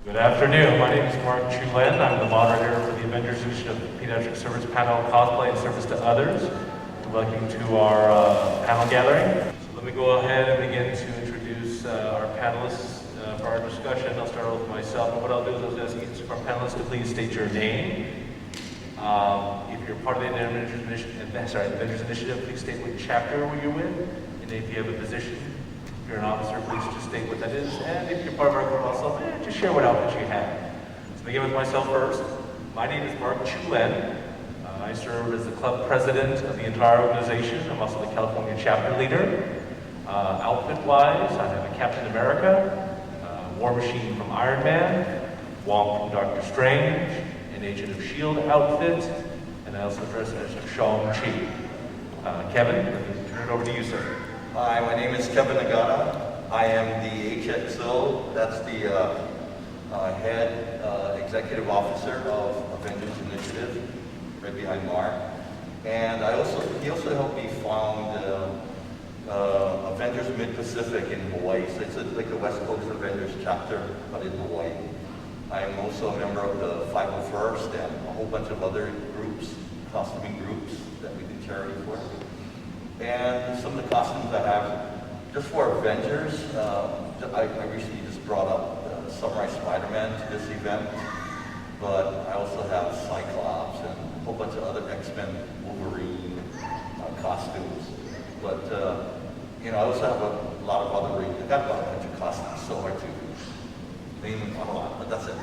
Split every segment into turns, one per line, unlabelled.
Good afternoon. My name is Mark Chulin. I'm the moderator for the Avengers Initiative Pediatric Service Panel Cosplay and Service to Others. Welcome to our panel gathering. So let me go ahead and begin to introduce our panelists for our discussion. I'll start with myself, and what I'll do is I'll ask each of our panelists to please state your name. If you're part of the Avengers Initiative, please state what chapter you're with, and if you have a position. If you're an officer, please just state what that is. And if you're part of our group also, just share what outfit you have. Let's begin with myself first. My name is Mark Chulin. I serve as the club president of the entire organization. I'm also the California chapter leader. Outfit-wise, I have a Captain America, War Machine from Iron Man, Wong from Doctor Strange, an Agent of S.H.I.E.L.D. outfit, and I also dress as Shang-Chi. Kevin, let me turn it over to you, sir.
Hi, my name is Kevin Nagata. I am the HXO, that's the head executive officer of Avengers Initiative, right behind Mark. And he also helped me found Avengers Mid-Pacific in Hawaii. So it's like the West Coast Avengers chapter, but in Hawaii. I am also a member of the 501st and a whole bunch of other groups, costuming groups that we do charity for. And some of the costumes I have, just for Avengers, I recently just brought up Samurai Spider-Man to this event, but I also have Cyclops and a whole bunch of other X-Men, Wolverine costumes. But, I also have a lot of other, I've got a bunch of costumes, so hard to name them a lot, but that's it.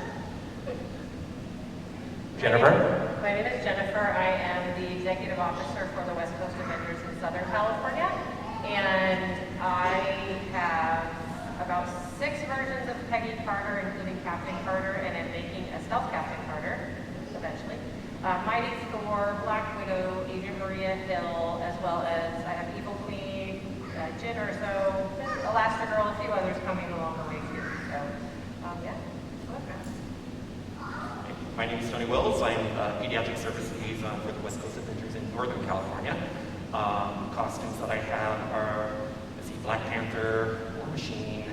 Jennifer?
My name is Jennifer. I am the executive officer for the West Coast Avengers in Southern California. And I have about 6 versions of Peggy Carter, including Captain Carter, and I'm making a stealth Captain Carter, eventually. Mighty Thor, Black Widow, Agent Maria Hill, as well as I have Evil Queen, Jin Urso, Elastigirl, a few others coming along the way too. So, yeah.
My name is Tony Wills. I'm a pediatric service liaison for the West Coast Avengers in Northern California. Costumes that I have are, Black Panther, War Machine,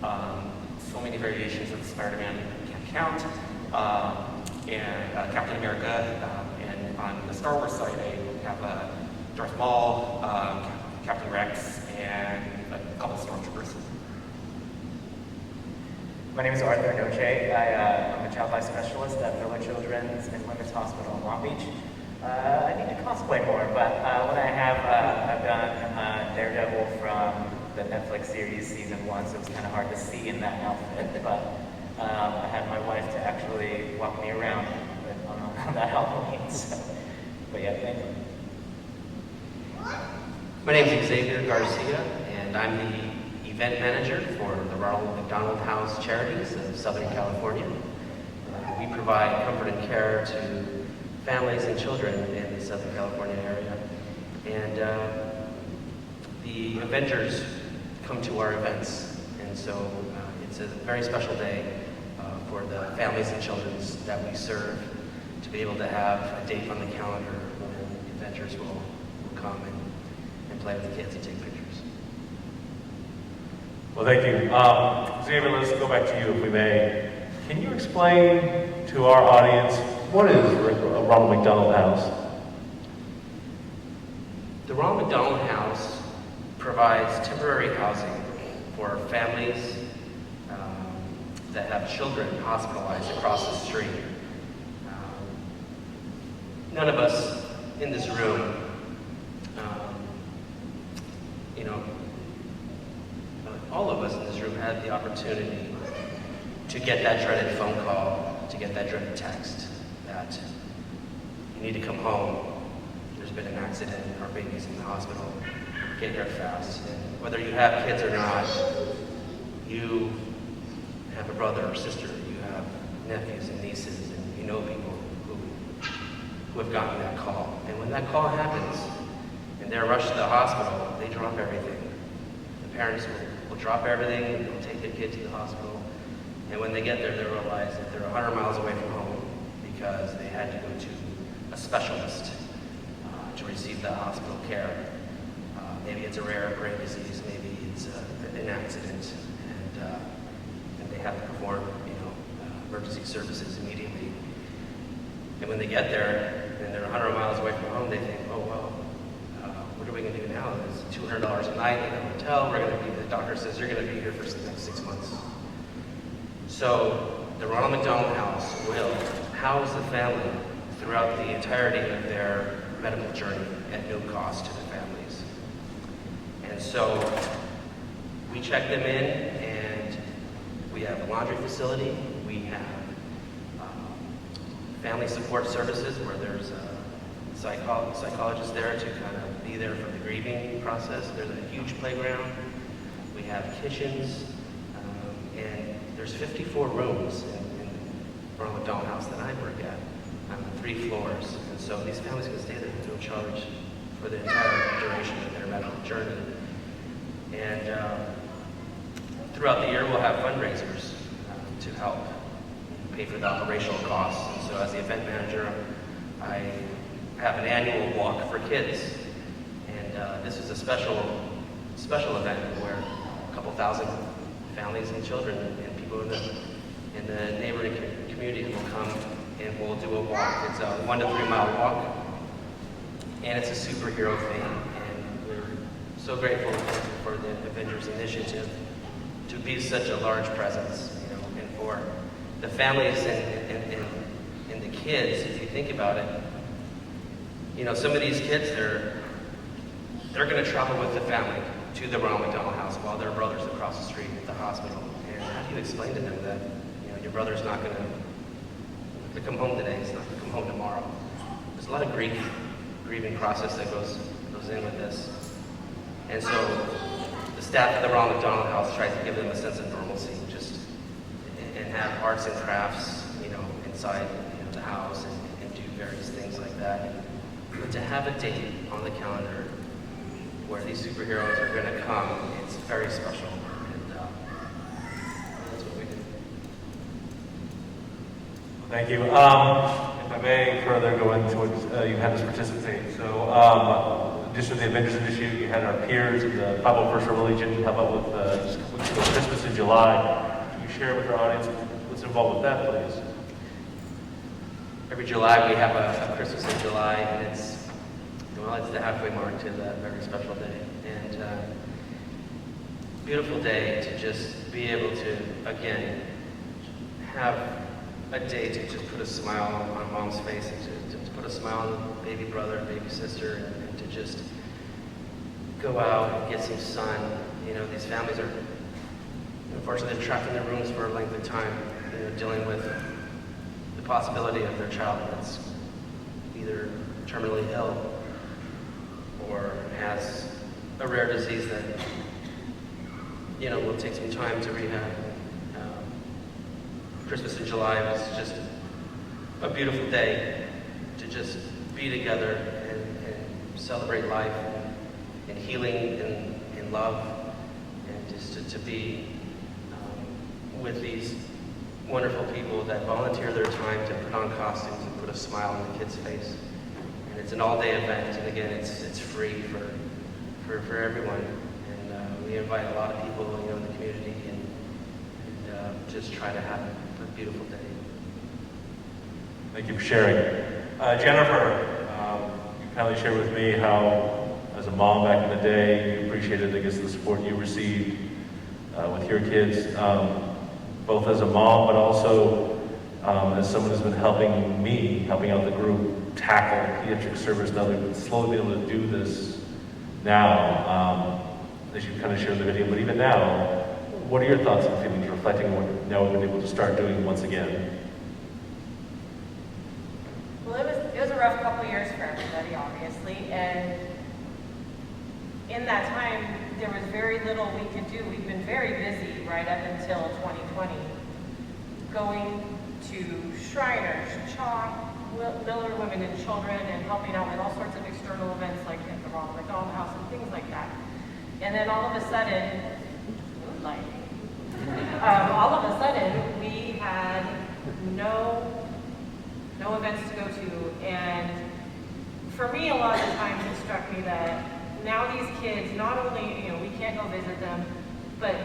so many variations of Spider-Man can't count, and Captain America, and on the Star Wars side I have Darth Maul, Captain Rex, and a couple of Stormtroopers.
My name is Arthur Noche. I'm a child life specialist at Miller Children's and Women's Hospital in Long Beach. I need to cosplay more, but what I have, I've done Daredevil from the Netflix series season 1, so it's kind of hard to see in that outfit, but I had my wife to actually walk me around on that Halloween, so, but yeah, thank you.
My name is Xavier Garcia, and I'm the event manager for the Ronald McDonald House Charities of Southern California. We provide comfort and care to families and children in the Southern California area. And the Avengers come to our events, and so it's a very special day for the families and children that we serve to be able to have a date on the calendar when the Avengers will come and play with the kids and take pictures.
Well, thank you. Xavier, let's go back to you if we may. Can you explain to our audience what is a Ronald McDonald House?
The Ronald McDonald House provides temporary housing for families that have children hospitalized across the street. None of us in this room, all of us in this room had the opportunity to get that dreaded phone call, to get that dreaded text that you need to come home. There's been an accident, our baby's in the hospital, get here fast. And whether you have kids or not, you have a brother or sister, you have nephews and nieces, and you know people who have gotten that call. And when that call happens, and they're rushed to the hospital, they drop everything. The parents will drop everything, they'll take their kid to the hospital, and when they get there, they realize that they're 100 miles away from home because they had to go to a specialist to receive the hospital care. Maybe it's a rare brain disease, maybe it's an accident, and they have to perform, emergency services immediately. And when they get there and they're 100 miles away from home, they think, oh, well, what are we going to do now? It's $200 a night in a hotel. The doctor says you're going to be here for the next 6 months. So the Ronald McDonald House will house the family throughout the entirety of their medical journey at no cost to the families. And so we check them in, and we have a laundry facility. We have family support services where there's a psychologist there to kind of be there for the grieving process. There's a huge playground. We have kitchens, and there's 54 rooms in Ronald McDonald House that I work at, 3 floors. And so these families can stay there at no charge for the entire duration of their medical journey. And throughout the year, we'll have fundraisers to help pay for the operational costs. And so as the event manager, I have an annual walk for kids. And this is a special event where a couple thousand families and children and people in the neighboring community will come and we'll do a walk. It's a 1 to 3 mile walk, and it's a superhero thing. And we're so grateful for the Avengers Initiative to be such a large presence, and for the families and the kids. If you think about it, some of these kids, they're going to travel with the family to the Ronald McDonald House while their brother's across the street at the hospital. And how do you explain to them that your brother's not going to come home today, he's not going to come home tomorrow? There's a lot of grieving process that goes in with this. And so the staff at the Ronald McDonald House tries to give them a sense of normalcy, and have arts and crafts, inside the house and do various things like that. But to have a date on the calendar where these superheroes are going to come, it's very special. And that's what we do.
Thank you. If I may further go into what you had us participate. So, just with the Avengers Initiative, you had our peers in the 501st Rebel Legion help out with just a couple weeks ago, Christmas in July. Can you share with our audience what's involved with that, please?
Every July we have a Christmas in July, and it's the halfway mark to that very special day. And beautiful day to just be able to, again, have a day to just put a smile on mom's face, and to put a smile on baby brother and baby sister, and to just go out and get some sun. These families are, unfortunately, they're trapped in their rooms for a length of time, dealing with the possibility of their child that's either terminally ill or has a rare disease that, will take some time to rehab. Christmas in July was just a beautiful day to just be together and celebrate life and healing and love, and just to be with these wonderful people that volunteer their time to put on costumes and put a smile on the kid's face. And it's an all-day event, and again, it's free for everyone. And we invite a lot of people, in the community, and just try to have a beautiful day.
Thank you for sharing. Jennifer, you kindly shared with me how, as a mom back in the day, you appreciated, the support you received with your kids, both as a mom, but also as someone who's been helping out the group tackle pediatric service. Now they've slowly been able to do this now, as you kind of shared in the video, but even now, what are your thoughts and feelings reflecting on what now we've been able to start doing once again?
Well, it was a rough couple years for everybody, obviously, and in that time, there was very little we could do. We've been very busy right up until 2020, going to Shriners, Chalk, Miller Women and Children, and helping out with all sorts of external events like at the Ronald McDonald House and things like that. And then all of a sudden, we had no events to go to. And for me, a lot of the times it struck me that now these kids, not only, we can't go visit them, but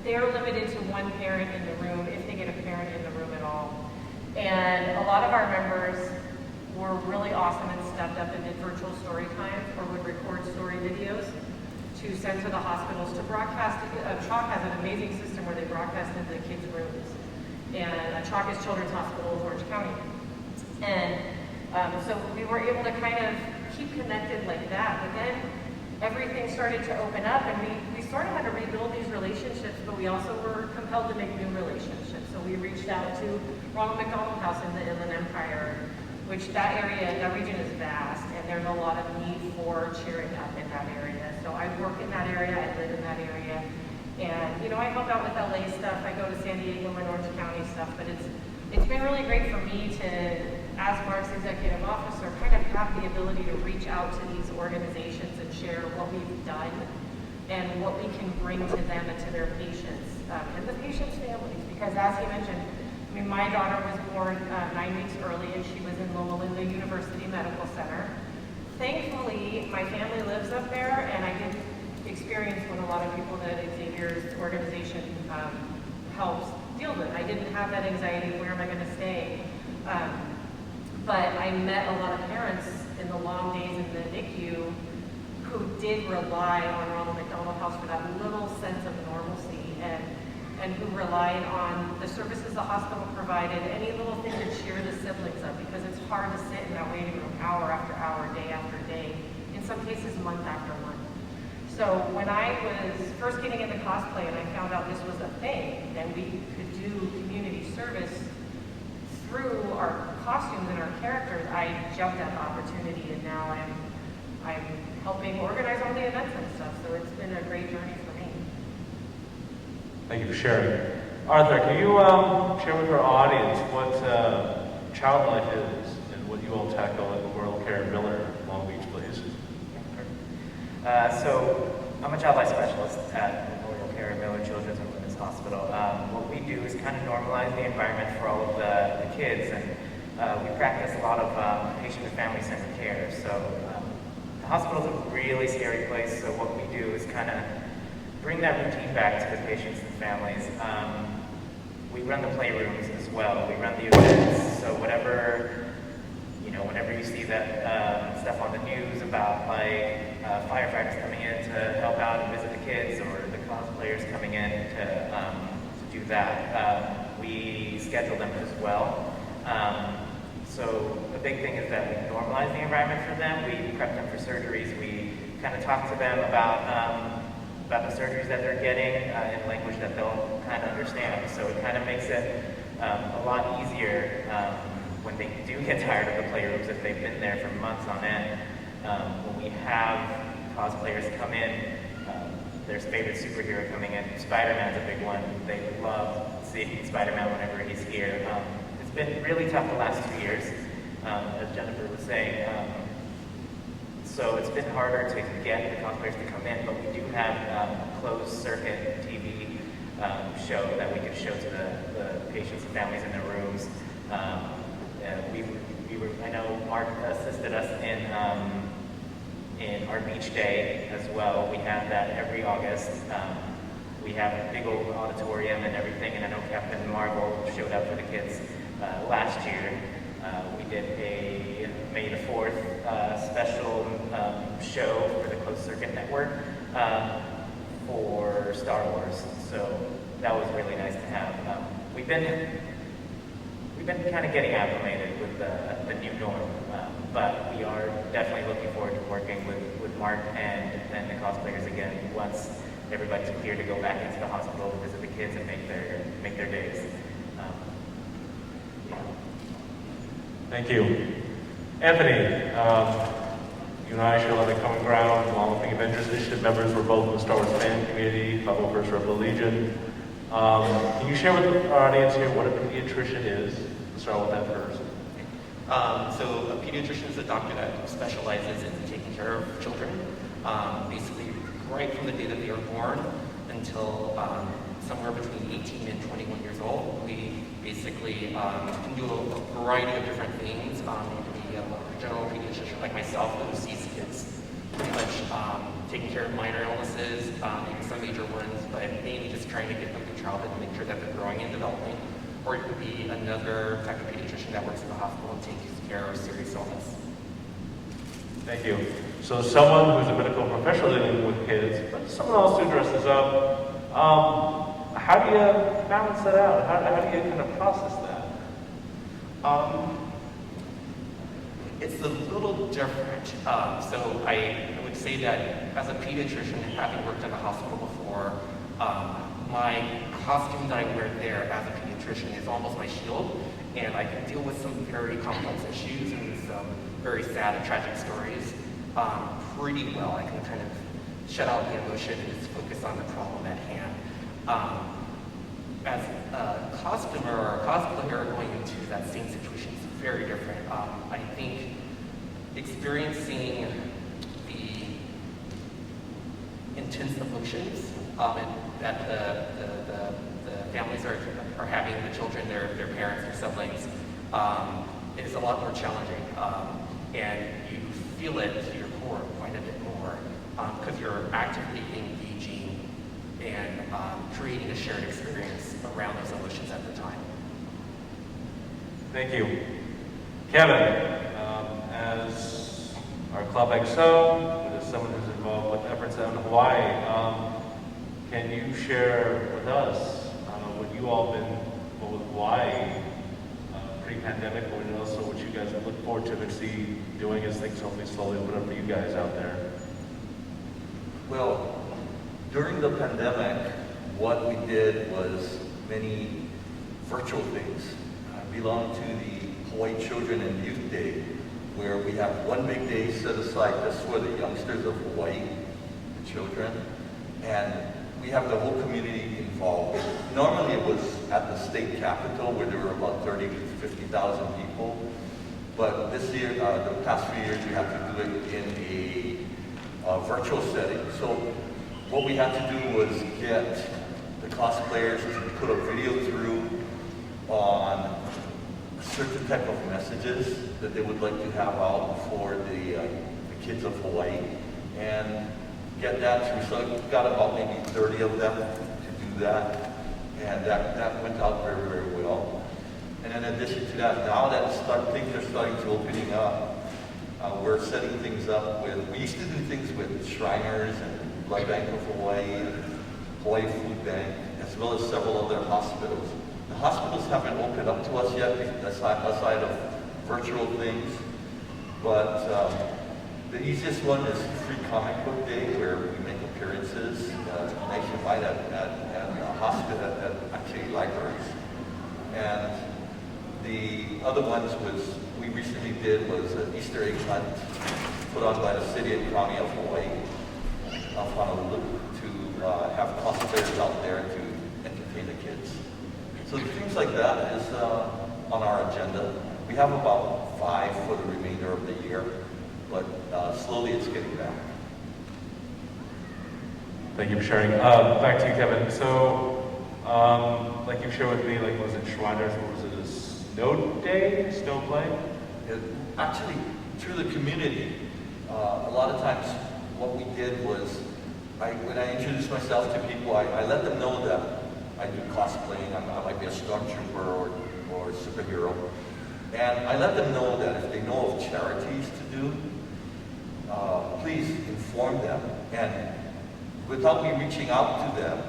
they're limited to one parent in the room, if they get a parent in the room at all. And a lot of our members were really awesome and stepped up and did virtual story times or would record story videos to send to the hospitals to broadcast. CHOC has an amazing system where they broadcast into the kids' rooms. And CHOC is Children's Hospital of Orange County. And so we were able to kind of keep connected like that. But then everything started to open up, and we sort of had to rebuild these relationships, but we also were compelled to make new relationships. So we reached out to Ronald McDonald House in the Inland Empire, which that region is vast, and there's a lot of need for cheering up in that area. So I work in that area, I live in that area, and I help out with LA stuff. I go to San Diego and Orange County stuff, but it's been really great for me to, as Mark's executive officer, kind of have the ability to reach out to these organizations and share what we've done and what we can bring to them and to their patients and the patients' families. Because as he mentioned, my daughter was born 9 weeks early, and she was in Loma Linda University Medical Center. Thankfully, my family lives up there, and I did experience what a lot of people that Xavier's organization helps deal with. I didn't have that anxiety, where am I going to stay? But I met a lot of parents in the long days in the NICU who did rely on Ronald McDonald House for that little sense of normalcy, and who relied on the services the hospital provided, any little thing to cheer the siblings up, because it's hard to sit in that waiting room hour after hour, day after day, in some cases month after month. So when I was first getting into cosplay and I found out this was a thing, and we could do community service through our costumes and our characters, I jumped at the opportunity, and now I'm helping organize all the events and stuff. So it's been a great journey for me.
Thank you for sharing. Arthur, can you share with our audience what Child Life is and what you all tackle at Memorial Care in Miller, Long Beach, please?
So I'm a child life specialist at Memorial Care in Miller Children's and Women's Hospital. What we do is kind of normalize the environment for all of the kids, and we practice a lot of patient and family-centered care. So the hospital is a really scary place, so what we do is kind of bring that routine back to the patients and families. We run the playrooms as well. We run the events. So whenever you see that stuff on the news about firefighters coming in to help out and visit the kids, or the cosplayers coming in to do that, we schedule them as well. So the big thing is that we normalize the environment for them. We prep them for surgeries. We kind of talk to them about the surgeries that they're getting in language that they'll kind of understand. So it kind of makes it a lot easier when they do get tired of the playrooms, if they've been there for months on end. When we have cosplayers come in, their favorite superhero coming in, Spider-Man's a big one. They love seeing Spider-Man whenever he's here. It's been really tough the last 2 years, as Jennifer was saying. So it's been harder to get the cosplayers to come in, but we do have a closed circuit TV show that we can show to the patients and families in their rooms. I know Mark assisted us in our beach day as well. We have that every August. We have a big old auditorium and everything, and I know Captain Marvel showed up for the kids last year. We did a May the 4th special show for the Closed Circuit Network for Star Wars. So that was really nice to have. We've been kind of getting acclimated with the new norm, but we are definitely looking forward to working with Mark and the cosplayers again once everybody's clear to go back into the hospital to visit the kids and make their days.
Thank you. Anthony, you and I share a lot of common ground. Along with the Avengers Initiative members, we're both in the Star Wars fan community, 501st Rebel Legion. Can you share with our audience here what a pediatrician is? Let's start with that first.
So a pediatrician is a doctor that specializes in taking care of children, basically right from the day that they are born until somewhere between 18 and 21 years old. We basically can do a variety of different things. You can be a general pediatrician like myself who sees kids pretty much taking care of minor illnesses, maybe some major ones, but mainly just trying to get them through childhood and make sure that they're growing and developing. Or it could be another type of pediatrician that works in the hospital and takes care of serious illness.
Thank you. So someone who's a medical professional dealing with kids, but someone else who dresses up, how do you balance that out? How do you kind of process that?
It's a little different. So I would say that as a pediatrician, having worked in a hospital before, my costume that I wear there as a pediatrician is almost my shield, and I can deal with some very complex issues and some very sad and tragic stories pretty well. I can kind of shut out the emotion and just focus on the problem at hand. As a costumer or a cosplayer going into that same situation is very different. I think experiencing the intense emotions that the families are having, the children, their parents, their siblings, is a lot more challenging. And you feel it to your core quite a bit more because you're actively engaging and creating a shared experience around those emotions at the time.
Thank you. Kevin, as our Club XO, as someone who's involved with efforts out in Hawaii, can you share with us what you all been with Hawaii pre-pandemic, and also what you guys look forward to see doing as things hopefully slowly open up for you guys out there?
Well, during the pandemic, what we did was many virtual things. I belong to the Hawaii Children and Youth Day, where we have one big day set aside just for the youngsters of Hawaii, the children, and we have the whole community involved. Normally it was at the state capitol where there were about 30 to 50,000 people, but this year, the past few years, we had to do it in a virtual setting. So what we had to do was get the cosplayers to put a video through on a certain type of messages that they would like to have out for the kids of Hawaii, and get that through. So we got about maybe 30 of them to do that, and that went out very, very well. And in addition to that, now that things are starting to opening up, we're setting things up with, we used to do things with Shriners and Blood Bank of Hawaii and Hawaii Food Bank, as well as several other hospitals. The hospitals haven't opened up to us yet, aside of virtual things, but the easiest one is Free Comic Book Day, where we make appearances nationwide at hospital, at actually libraries. And the other ones we recently did was an Easter egg hunt put on by the city and county of Hawaii, of Honolulu, to have cosplayers out there to entertain the kids. So things like that is on our agenda. We have about 5 for the remainder of the year, but slowly it's getting back.
Thank you for sharing. Back to you, Kevin. So, like you shared with me, like was it Shriners, or was it a snow day, snow play?
Actually, through the community, a lot of times what we did was, when I introduced myself to people, I let them know that I do cosplaying. I might be a stormtrooper or a superhero. And I let them know that if they know of charities to do, please inform them. And without me reaching out to them,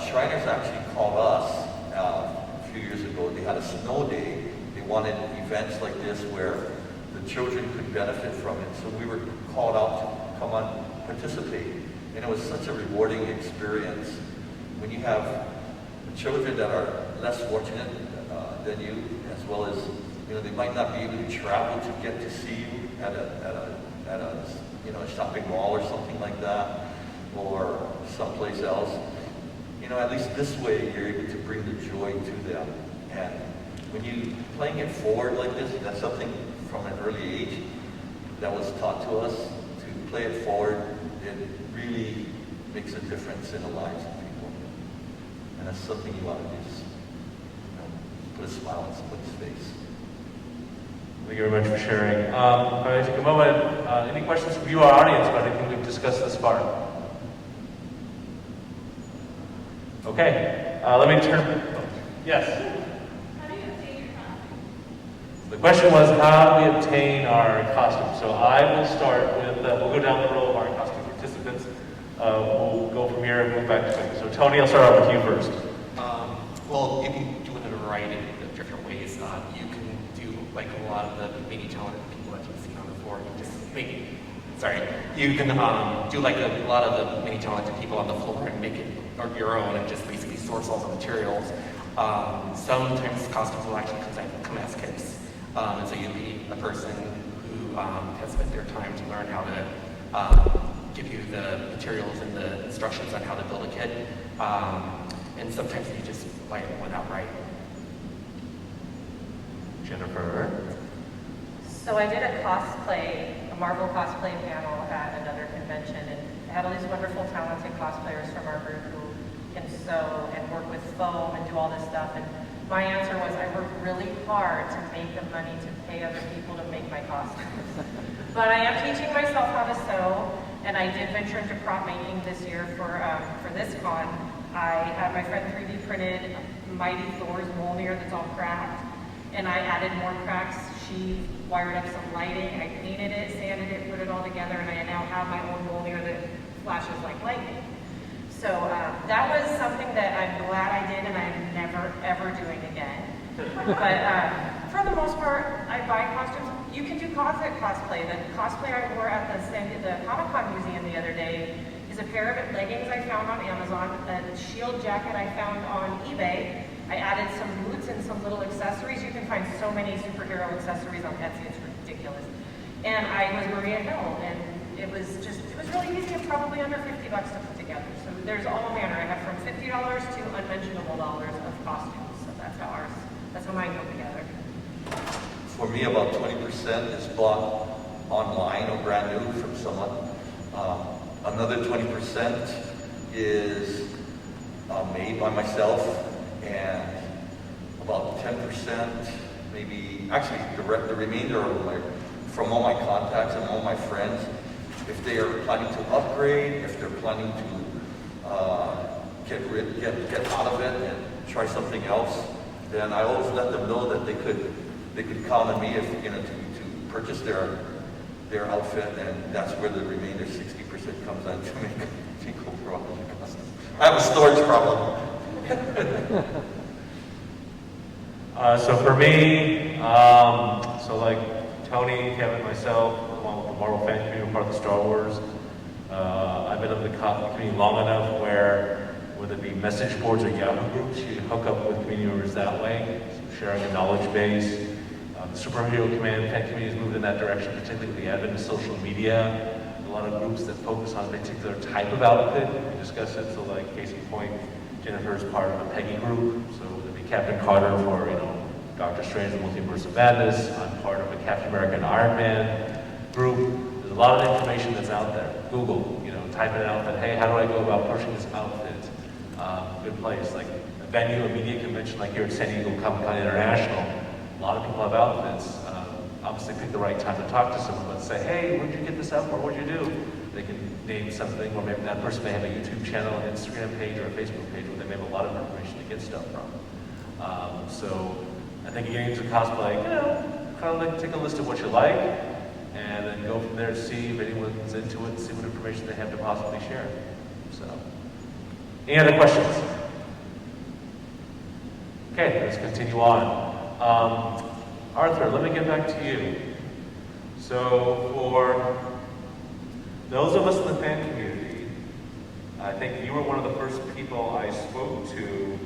Shriners actually called us a few years ago. They had a snow day. They wanted events like this where the children could benefit from it. So we were called out to come on, participate. And it was such a rewarding experience when you have children that are less fortunate than you, as well as, they might not be able to travel to get to see you at a shopping mall or something like that, or someplace else. At least this way you're able to bring the joy to them. And when you playing it forward like this, that's something from an early age that was taught to us, to play it forward. It really makes a difference in the lives of people. And that's something you want to do, is, put a smile on somebody's face.
Thank you very much for sharing. If I take a moment, any questions from you, our audience, about anything we've discussed? discussed thus far? Okay, let me turn, yes?
How do you obtain your costume?
The question was, how do we obtain our costumes? So I will start with, we'll go down the row of our costume participants. We'll go from here and move back to Becky. So Tony, I'll start off with you first.
Well, you can do it in a variety of different ways. You can do like a lot of the many talented people that you've seen on the floor. You can do like a lot of the many talented people on the floor and make it your own and just basically source all the materials. Sometimes costumes will actually come as kits. And so you'll be a person who has spent their time to learn how to give you the materials and the instructions on how to build a kit. And sometimes you just buy one outright.
Jennifer.
So I did a Marvel cosplay panel at another convention, and I had all these wonderful, talented cosplayers from our group who can sew and work with foam and do all this stuff. And my answer was I worked really hard to make the money to pay other people to make my costumes. But I am teaching myself how to sew, and I did venture into prop making this year for this con. I had my friend 3D printed Mighty Thor's Mjolnir that's all cracked, and I added more cracks. She wired up some lighting, I painted it, sanded it, put it all together, and I now have my own Mjolnir that flashes like lightning. So that was something that I'm glad I did and I'm never ever doing again. But for the most part, I buy costumes. You can do cosplay. The cosplay I wore at the Comic-Con museum the other day is a pair of leggings I found on Amazon, a shield jacket I found on eBay. I added some boots and some little accessories. You can find so many superhero accessories on Etsy, it's ridiculous. And I was Maria Hill, and it was really easy and probably under $50 to put together. So there's all manner. I have from $50 to unmentionable dollars of costumes. So that's how mine go together.
For me, about 20% is bought online or brand new from someone. Another 20% is made by myself, and about 10%, maybe, actually the remainder of from all my contacts and all my friends. If they are planning to upgrade, if they're planning to get out of it and try something else, then I always let them know that they could count on me if to purchase their outfit, and that's where the remainder 60% comes on to make overall costume. I have a storage problem.
So for me, so like Tony, Kevin, myself, along with the Marvel fan community, I'm part of the Star Wars. I've been in the community long enough where, whether it be message boards or Yahoo groups, you can hook up with community members that way, so sharing a knowledge base. The Superhero Command fan community has moved in that direction, particularly with the advent of social media. A lot of groups that focus on a particular type of outfit. We discuss it, so like case in point, Jennifer's part of a Peggy group, so whether it be Captain Carter for, Doctor Strange, the Multiverse of Madness. I'm part of a Captain America and Iron Man group. There's a lot of information that's out there. Google, type in an outfit. Hey, how do I go about pushing this outfit? Good place, like a venue, a media convention like here at San Diego Comic-Con International. A lot of people have outfits. Obviously pick the right time to talk to someone, but say, hey, where'd you get this out for? What'd you do? They can name something, or maybe that person may have a YouTube channel, an Instagram page, or a Facebook page where they may have a lot of information to get stuff from. So I think getting into cosplay, kind of like take a list of what you like, and then go from there to see if anyone's into it, and see what information they have to possibly share. So, any other questions? Okay, let's continue on. Arthur, let me get back to you. So for those of us in the fan community, I think you were one of the first people I spoke to.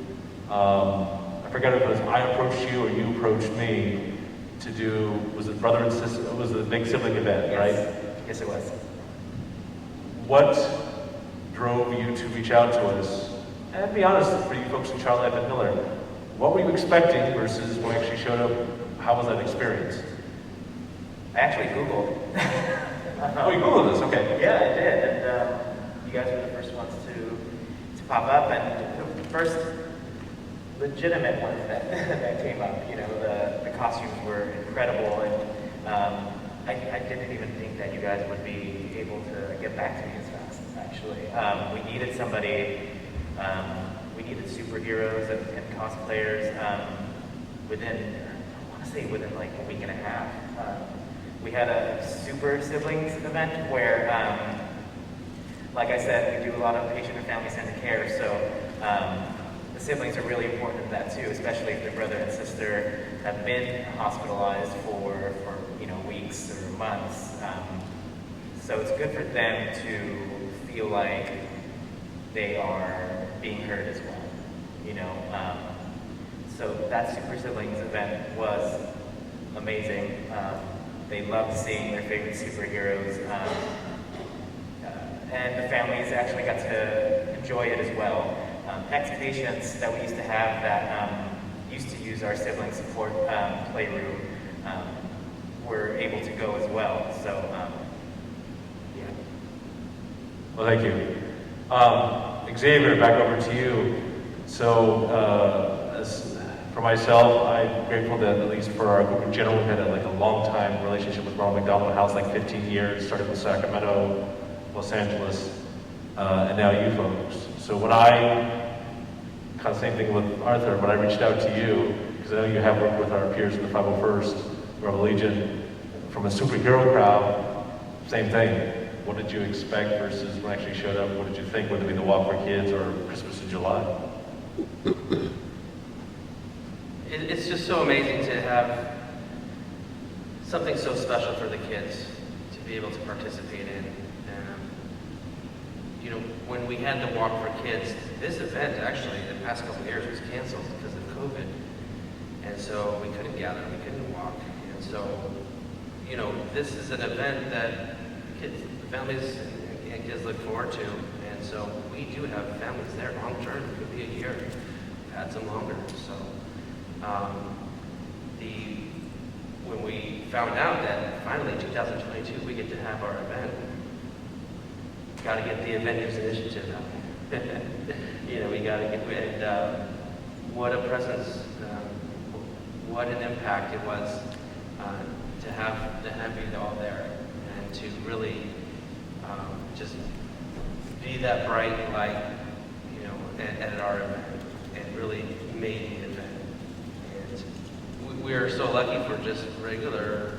I forget if it was I approached you or you approached me to do, was it brother and sister? It was a big sibling event,
Yes.
right?
Yes, it was.
What drove you to reach out to us? And be honest, for you folks in Charlotte and Miller, what were you expecting versus when we actually showed up? How was that experience?
I actually Googled.
Oh, you Googled this, okay.
Yeah, I did, and you guys were the first ones to pop up, and the first legitimate ones that came up. The costumes were incredible, and I didn't even think that you guys would be able able to get back to me as fast, actually. We needed somebody, we needed superheroes and cosplayers within, I want to say within like a week and a half. We had a super siblings event where, like I said, we do a lot of patient and family-centered care, so the siblings are really important in that too, especially if their brother and sister have been hospitalized for weeks or months. So it's good for them to feel like they are being heard as well, So that Super Siblings event was amazing. They loved seeing their favorite superheroes, and the families actually got to enjoy it as well. Ex-patients that we used to have that used to use our sibling support playroom were able to go as well. So, yeah.
Well, thank you. Xavier, back over to you. So, for myself, I'm grateful that at least for our group in general, we had a long time relationship with Ronald McDonald House, like 15 years, started with Sacramento, Los Angeles, and now you folks. So when kind of same thing with Arthur, when I reached out to you, because I know you have worked with our peers in the 501st, Rebel Legion, from a superhero crowd, same thing. What did you expect versus when I actually showed up? What did you think? Would it be the Walk for Kids or Christmas in July?
It's just so amazing to have something so special for the kids to be able to participate in. When we had the Walk for Kids, this event actually the past couple of years was canceled because of COVID. And so we couldn't gather, we couldn't walk. And so, this is an event that kids, families and kids look forward to. And so we do have families there long term. It could be a year, we've had some longer. So when we found out that finally in 2022 we get to have our event, got to get the Avengers Initiative out. We got to get, and what a presence, what an impact it was to have you all there and to really just be that bright light, at our event and really made the event. And we are so lucky for just regular,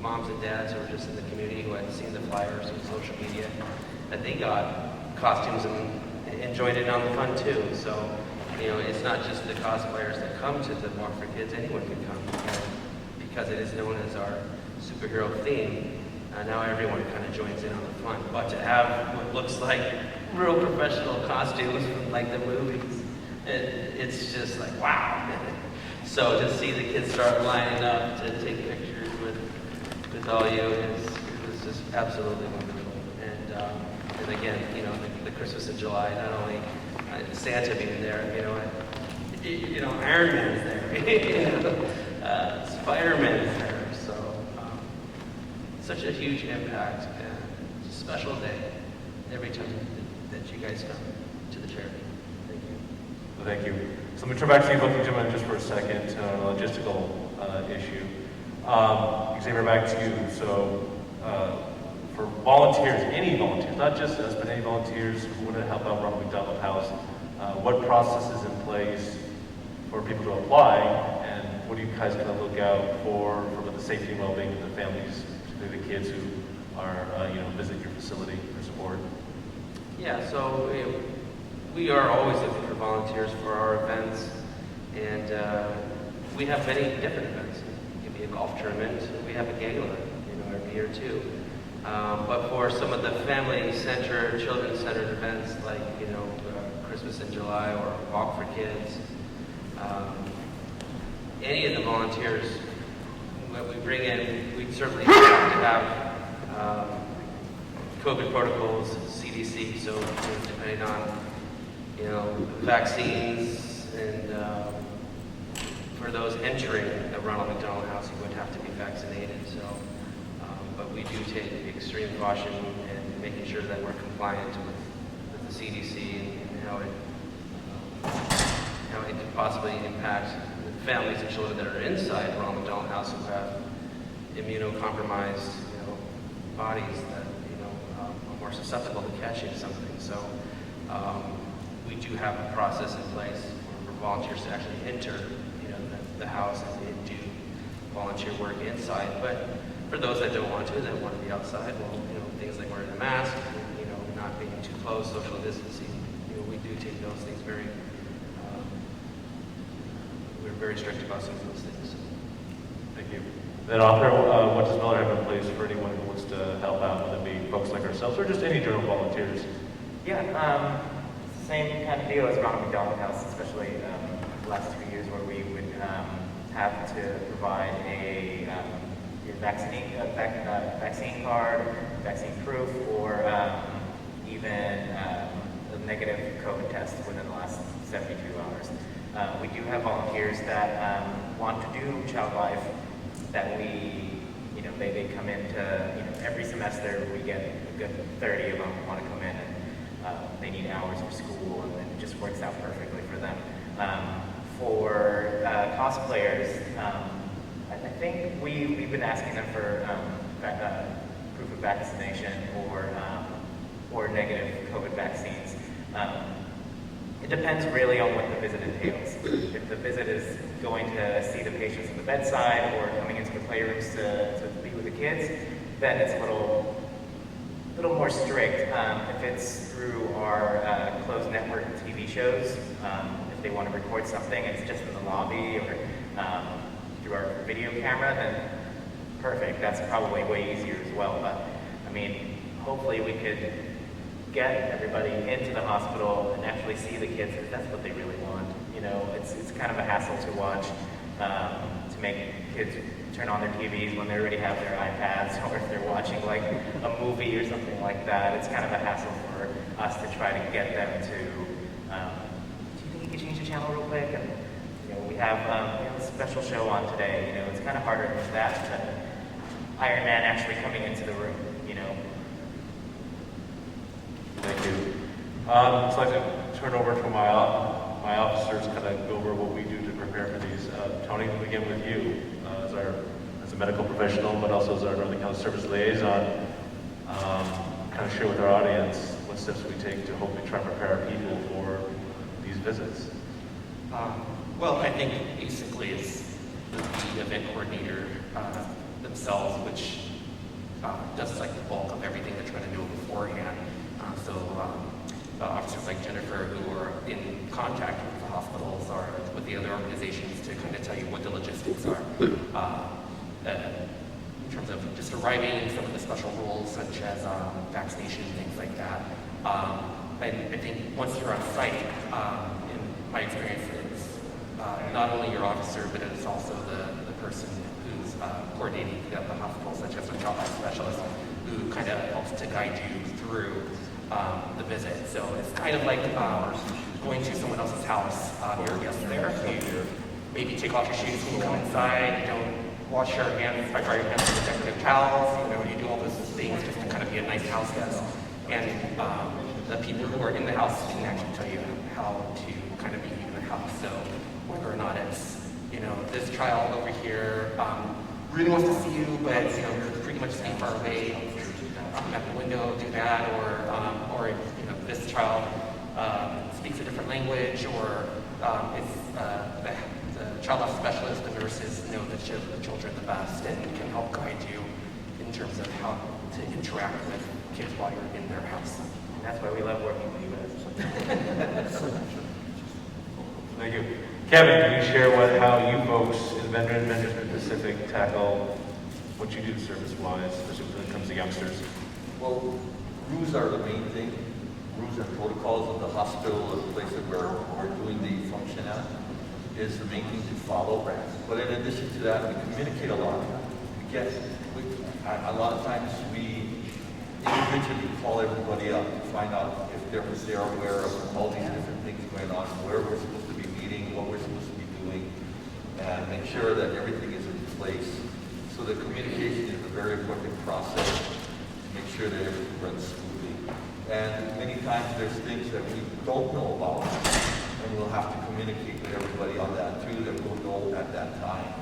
moms and dads who are just in the community who had seen the flyers on social media, that they got costumes and joined in on the fun too. So, it's not just the cosplayers that come to the Walk for Kids, anyone can come. Because it is known as our superhero theme, now everyone kind of joins in on the fun. But to have what looks like real professional costumes from like the movies, it's just like, wow. So to see the kids start lining up to take pictures with all you, it was just absolutely wonderful. And again, the Christmas in July, not only Santa being there, Iron Man's there, Spider-Man's there. So such a huge impact, and it's a special day every time that you guys come to the charity. Thank you.
Well, thank you. So let me turn back to you both gentlemen just for a second on a logistical issue. Xavier, back to you. So for volunteers, any volunteers, not just us, but any volunteers who want to help out Ronald McDonald House, what process is in place for people to apply, and what do you guys kind of look out for the safety and well-being of the families, particularly the kids who are, visit your facility for support?
Yeah, so we are always looking for volunteers for our events, and we have many different events. It could be a golf tournament, we have a gala, every year too. But for some of the family-centered, children-centered events like, Christmas in July or Walk for Kids, any of the volunteers that we bring in, we certainly have to have COVID protocols, CDC, so depending on, vaccines, and for those entering the Ronald McDonald House, you would have to be vaccinated. So, but we do take extreme caution in making sure that we're compliant with the CDC and how it could possibly impact the families and children that are inside Ronald McDonald House who have immunocompromised, bodies that, are more susceptible to catching something. So we do have a process in place for volunteers to actually enter, the house and do volunteer work inside. But for those that don't want to, that want to be outside, well, things like wearing a mask, not being too close, social distancing, we do take those things we're very strict about some of those things.
Thank you. Then author, what does Miller have in place for anyone who wants to help out, whether it be folks like ourselves or just any journal volunteers?
Yeah, same kind of deal as Ronald McDonald House, especially the last 2 years where we would have to provide your vaccine card, vaccine proof, or even a negative COVID test within the last 72 hours. We do have volunteers that want to do child life that they come into, every semester we get a good 30 of them who want to come in and they need hours for school and it just works out perfectly for them. For cosplayers, I think we've been asking them for proof of vaccination or negative COVID vaccines. It depends really on what the visit entails. If the visit is going to see the patients at the bedside or coming into the playrooms to be with the kids, then it's a little more strict. If it's through our closed network TV shows, if they want to record something and it's just in the lobby or through our video camera, then perfect. That's probably way easier as well. But I mean, hopefully we could get everybody into the hospital and actually see the kids if that's what they really want. It's kind of a hassle to watch, to make kids turn on their TVs when they already have their iPads, or if they're watching like a movie or something like that. It's kind of a hassle for us to try to get them to, do you think you could change the channel real quick? And we have a special show on today. It's kind of harder than that to Iron Man actually coming into the room.
Thank you. So I'd like to turn over to my officers, kind of go over what we do to prepare for these. Tony, we'll begin with you as a medical professional, but also as our Northern County Service liaison. Kind of share with our audience what steps we take to hopefully try to prepare our people for these visits.
Well, I think basically it's the event coordinator themselves, which does like the bulk of everything they're trying to do beforehand. So officers like Jennifer who are in contact with the hospitals or with the other organizations to kind of tell you what the logistics are in terms of just arriving, some of the special rules such as vaccination, things like that. I think once you're on site, in my experience, it's not only your officer, but it's also the person who's coordinating the hospital, such as a child life specialist, who kind of helps to guide you through the visit. So it's kind of like going to someone else's house. You're a guest there. You maybe take off your shoes when you come inside. You don't wash your hands by drying your hands with decorative towels. You do all those things just to kind of be a nice house guest. And the people who are in the house can actually tell you how to kind of be in the house. So whether or not it's, this child over here really wants to see you, but pretty much stay far away. At the window, do that, or this child speaks a different language, or if the child life specialist, the nurses know the children the best and can help guide you in terms of how to interact with kids while you're in their house.
And that's why we love working with you guys.
Thank you. Kevin, can you share how you folks in Avengers Pacific tackle what you do service-wise, especially when it comes to youngsters?
Well, rules are the main thing. Rules and protocols of the hospital or the place that we're doing the function at is the main thing to follow. But in addition to that, we communicate a lot. A lot of times we individually call everybody up to find out if they're aware of all these different things going on, where we're supposed to be meeting, what we're supposed to be doing, and make sure that everything is in place. So the communication is a very important process to make sure that everything runs smoothly. And many times there's things that we don't know about, and we'll have to communicate with everybody on that too, that we'll know at that time.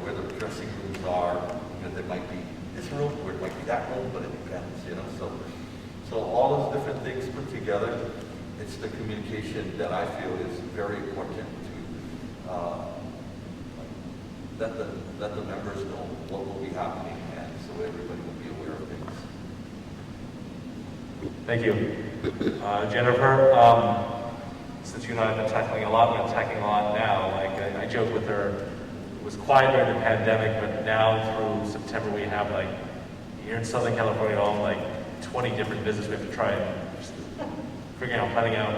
Where the dressing rooms are, there might be this room, or it might be that room, but it depends, you know. So all those different things put together, it's the communication that I feel is very important to let the members know what will be happening, and so everybody will be aware of things.
Thank you. Jennifer, since you and I have been tackling a lot, we're tackling a lot now. Like I joke with her, it was quiet during the pandemic, but now through September we have like, here in Southern California alone, like 20 different visits we have to try and just figuring out, planning out.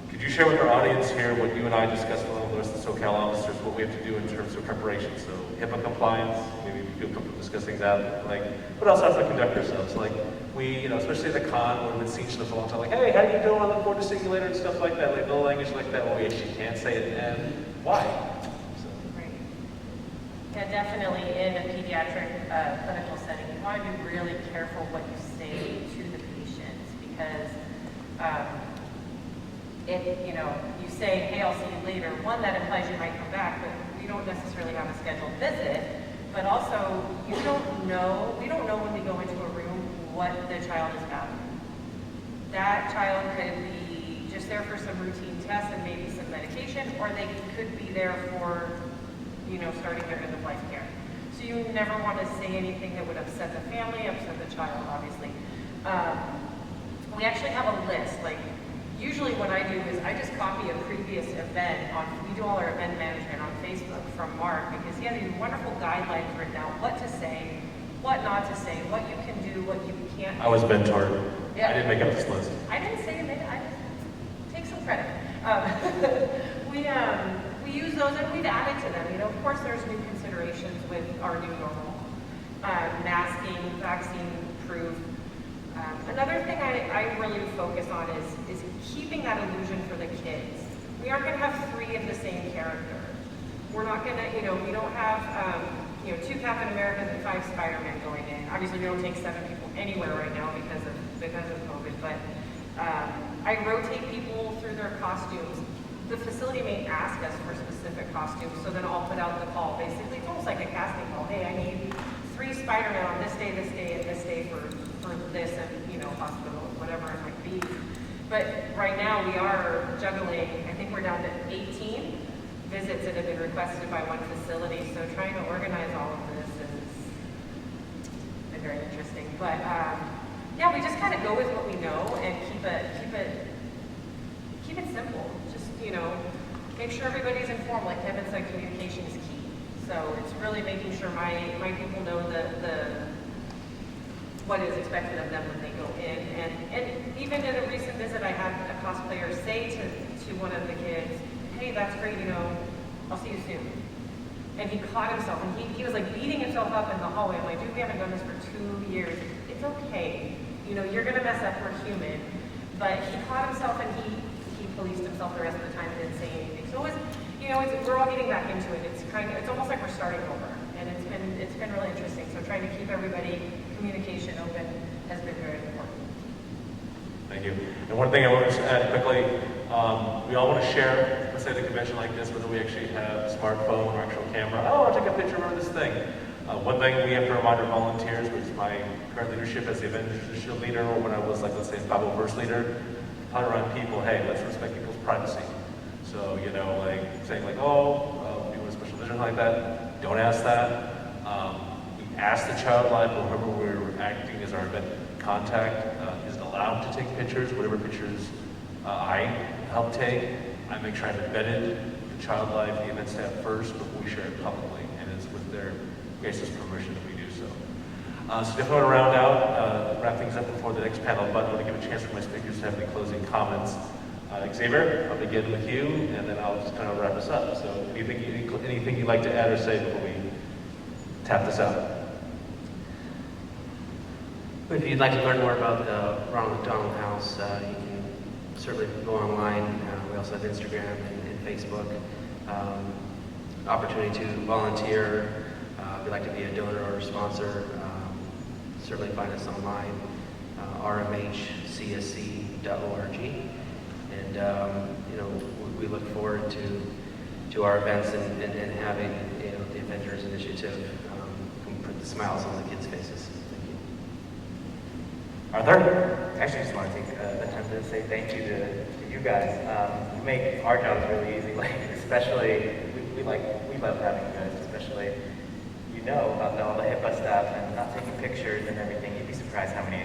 Could you share with our audience here what you and I discussed along with the rest of the SoCal officers, what we have to do in terms of preparation? So HIPAA compliance, maybe we feel comfortable discussing that. Like, what else have to conduct ourselves? Like, we, you know, especially at the con, when we've been seeing stuff for a long time, like, hey, how you doing? I look forward to seeing you later and stuff like that. Like, little language like that, well, we actually can't say it, and why?
Right. Yeah, definitely in a pediatric clinical setting, you want to be really careful what you say to the patients because if, you know, you say, hey, I'll see you later, one, that implies you might come back, but we don't necessarily have a scheduled visit. But also, we don't know when we go into a room what the child is battling. That child could be just there for some routine tests and maybe some medication, or they could be there for, you know, starting their end of life care. So you never want to say anything that would upset the family, upset the child, obviously. We actually have a list, like, usually what I do is I just copy a previous event we do all our event management on Facebook from Mark because he has these wonderful guidelines written out, what to say, what not to say, what you can do, what you can't do.
I was mentored.
Yeah.
I didn't make up this list.
I didn't say it, I just take some credit. We use those and we've added to them. You know, of course there's new considerations with our new normal. Masking, vaccine proof. Another thing I really focus on is keeping that illusion for the kids. We aren't going to have 3 of the same character. We're not going to, you know, we don't have, you know, 2 Captain Americas and 5 Spider-Men going in. Obviously, we don't take 7 people anywhere right now because of COVID, but I rotate people through their costumes. The facility may ask us for specific costumes, so then I'll put out the call. Basically, it's almost like a casting call. Hey, I need 3 Spider-Men on this day, and this day for this, and, you know, hospital, whatever it might be. But right now we are juggling, I think we're down to 18 visits that have been requested by one facility, so trying to organize all of this has been very interesting. But yeah, we just kind of go with what we know and keep it simple. Just, you know, make sure everybody's informed. Like Kevin said, communication is key. So it's really making sure my people know what is expected of them when they go in. And even in a recent visit, I had a cosplayer say to one of the kids, hey, that's great, you know, I'll see you soon. And he caught himself, and he was like beating himself up in the hallway. I'm like, dude, we haven't done this for 2 years. It's okay. You know, you're gonna mess up, we're human. But he caught himself, and he policed himself the rest of the time and didn't say anything. So it was, you know, we're all getting back into it. It's almost like we're starting over. And it's been really interesting. So trying to keep everybody communication open has been very important.
Thank you. And one thing I want to add quickly, we all want to share, let's say, the convention like this, whether we actually have a smartphone or actual camera. Oh, I'll take a picture of this thing. One thing we have to remind our volunteers, which is my current leadership as the Avengers Initiative leader, or when I was, like, let's say, a 501st leader, taught around people, hey, let's respect people's privacy. So, you know, like saying like, oh, you want a special vision like that? Don't ask that. We ask the child life or whoever we're acting as our event contact is allowed to take pictures, whatever pictures I help take. I make sure I've vetted the child life, the event staff first before we share it publicly, and it's with their guys' permission that we do so. So definitely want to round out, wrap things up before the next panel, but I want to give a chance for my speakers to have any closing comments. Xavier, I'll begin with you, and then I'll just kind of wrap us up. So anything you'd like to add or say before we tap this out?
If you'd like to learn more about the Ronald McDonald House, you can certainly go online. We also have Instagram and Facebook. Opportunity to volunteer. If you'd like to be a donor or a sponsor, certainly find us online, rmhcsc.org. And you know, we look forward to our events and having, you know, the Avengers Initiative smiles on the kids' faces. Thank you.
Arthur?
I actually just want to take the time to say thank you to you guys. You make our jobs really easy, like especially, we love having you guys, especially, you know about all the HIPAA stuff and not taking pictures and everything. You'd be surprised how many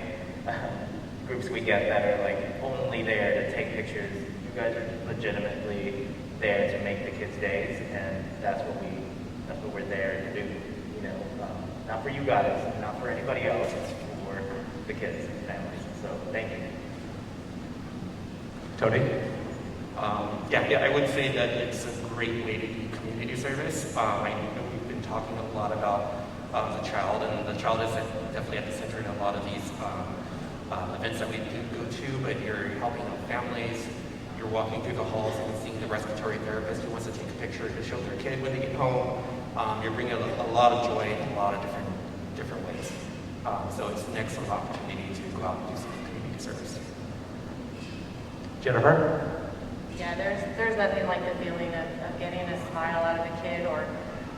groups we get that are like only there to take pictures. You guys are legitimately there to make the kids' days, and that's what we're there to do. You know, not for you guys, not for anybody else. It's for the kids and families. So thank you.
Tony?
Yeah, I would say that it's a great way to do community service. I know we've been talking a lot about the child, and the child is definitely at the center in a lot of these events that we do go to, but you're helping out families, you're walking through the halls and seeing the respiratory therapist who wants to take a picture to show their kid when they get home. You're bringing a lot of joy in a lot of different ways. So it's an excellent opportunity to go out and do some community service.
Jennifer?
Yeah, there's nothing like the feeling of getting a smile out of a kid, or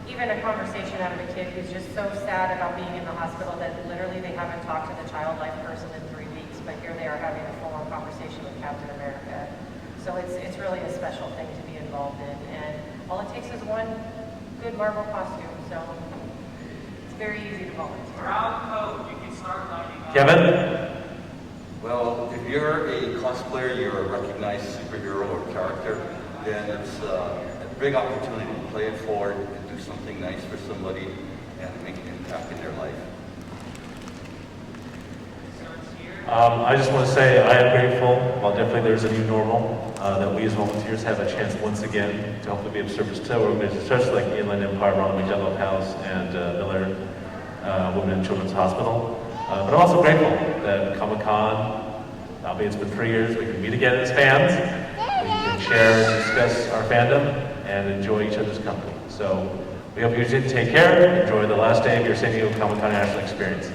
even a conversation out of a kid who's just so sad about being in the hospital that literally they haven't talked to the child life person in 3 weeks, but here they are having a full-on conversation with Captain America. So it's really a special thing to be involved in, and all it takes is one good Marvel costume, so it's very easy to volunteer.
Brown coat, you can start lighting up.
Kevin?
Well, if you're a cosplayer, you're a recognized superhero or character, then it's a big opportunity to play it forward and do something nice for somebody and make an impact in their life.
I just want to say I am grateful, while definitely there's a new normal, that we as volunteers have a chance once again to hopefully be of service to organizations, especially like Inland Empire, Ronald McDonald House, and Miller Women and Children's Hospital. But I'm also grateful that Comic-Con, albeit it's been 3 years, we can meet again as fans, we can share and discuss our fandom, and enjoy each other's company. So we hope you take care, enjoy the last day of your San Diego Comic-Con National experience.